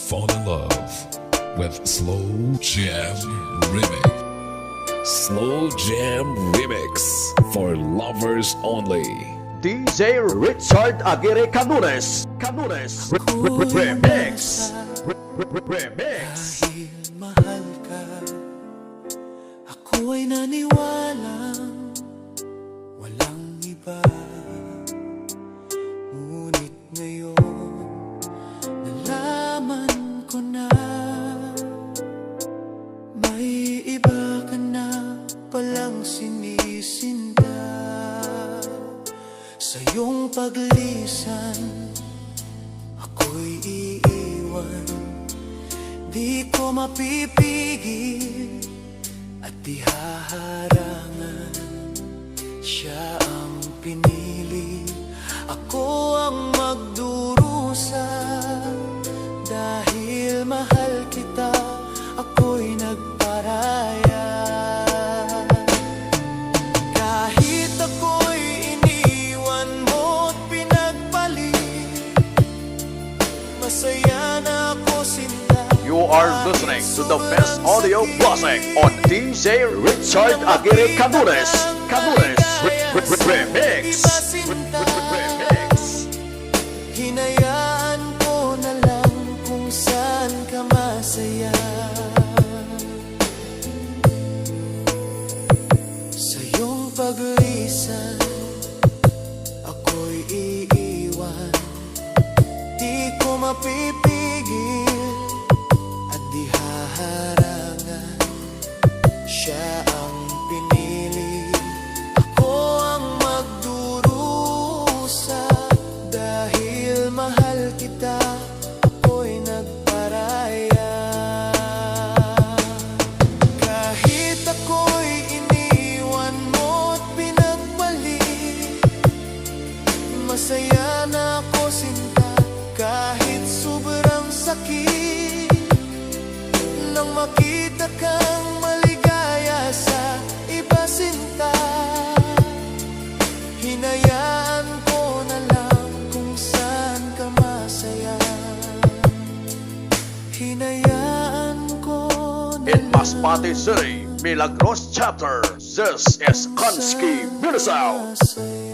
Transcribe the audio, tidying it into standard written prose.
fall in love with Slow Jam Remix. Slow Jam Remix for lovers only. DJ Richard Aguirre Canunes Remix. Dahil mahal ka, ako ay naniwalang walang iba. Ngunit ngayon, nalaman ko na may iba ka na palang sinisinta. Sa iyong paglisan, ako'y iiwan. Di ko mapipigil at di haharangan. Siya ang pinili, ako ang magdurusa. Dahil mahal kita, ako'y nagparaya. Kahit ako'y iniwan mo't pinagpalit, masaya na ako sinta. You are listening to the best audio classic on DJ Richard Aguirre Canunes Remix. Hinayaan ko na lang kung saan ka masaya. Sa iyong paglisan, ako'y iiwan. Di ko mapipigil at di haharangan. Siya ang pinili, ako ang magdurusa. Dahil mahal kita, ako'y nagparaya. Kahit ako'y iniwan mo't pinagpalit, masaya na ako sinta. Kahit sobrang sakit, nang makita kang maligaya sa iba sinta. Hinayaan ko na lang kung saan ka masaya. Hinayaan ko na In Masbate City, Milagros Chapter, this is Kanski Minasao. masaya.